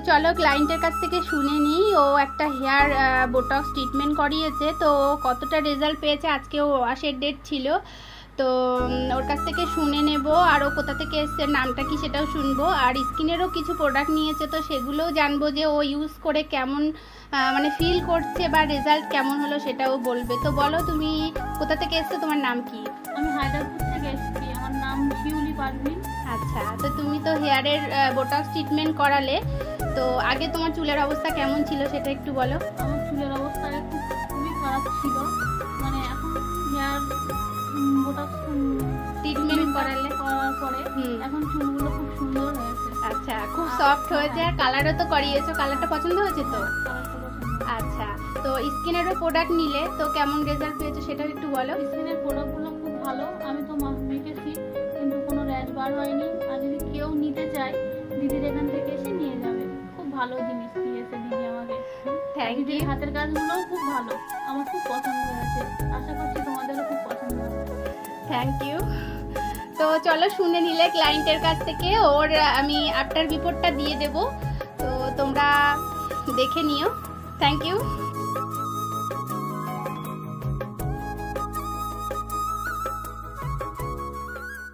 চলো ক্লায়েন্টের কাছ থেকে শুনে নিই। ও একটা হেয়ার বোটক্স ট্রিটমেন্ট করিয়েছে, তো কতটা রেজাল্ট পেয়েছে, আজকে ও আসার ডেট ছিল, তো ওর কাছ থেকে শুনে নেব। আর ও কোথা থেকে এসছে, নামটা কি সেটাও শুনবো। আর স্কিনেরও কিছু প্রোডাক্ট নিয়েছে, তো সেগুলোও জানবো যে ও ইউজ করে কেমন মানে ফিল করছে বা রেজাল্ট কেমন হলো সেটাও বলবে। তো বলো তুমি কোথা থেকে এসছো, তোমার নাম কি? আমি হায়দ্রাবাদ থেকে এসেছি, আমার নাম শিউলি পারভিন। আচ্ছা, তো তুমি তো হেয়ারের বোটক্স ট্রিটমেন্ট করালে, তো আগে তোমার চুলের অবস্থা কেমন ছিল সেটা একটু বলো। আমার চুলের অবস্থা খুবই খারাপ ছিল, মানে এখন হেয়ার বোটক্স ট্রিটমেন্ট করার পরে এখন চুলগুলো খুব সুন্দর হয়েছে। আচ্ছা, খুব সফট হয়েছে। আর কালারও তো করিয়েছো, কালারটা পছন্দ হয়েছে তো? আচ্ছা, তো স্কিনেরও প্রোডাক্ট নিলে তো কেমন রেজাল্ট পেয়েছো সেটাও একটু বলো। স্কিনের প্রোডাক্টগুলো খুব ভালো, আমি তো মেখেছি কিন্তু কোনো র্যাশ বার হয়নি। আর যদি কেউ নিতে চায় দিদির এখান থেকে এসে নিয়ে যাবে, খুব ভালো জিনিস দিয়েছে দিদি আমাকে। Thank you. দিদির হাতের কাজগুলোও খুব ভালো, আমার খুব পছন্দ হয়েছে, আশা করছি তোমাদেরও খুব পছন্দ হবে। Thank you. তো চলো শুনে নিলে ক্লায়েন্টের কাছ থেকে, ওর আমি আফটার রিপোর্টটা দিয়ে দেবো, তো তোমরা দেখে নিও। Thank you.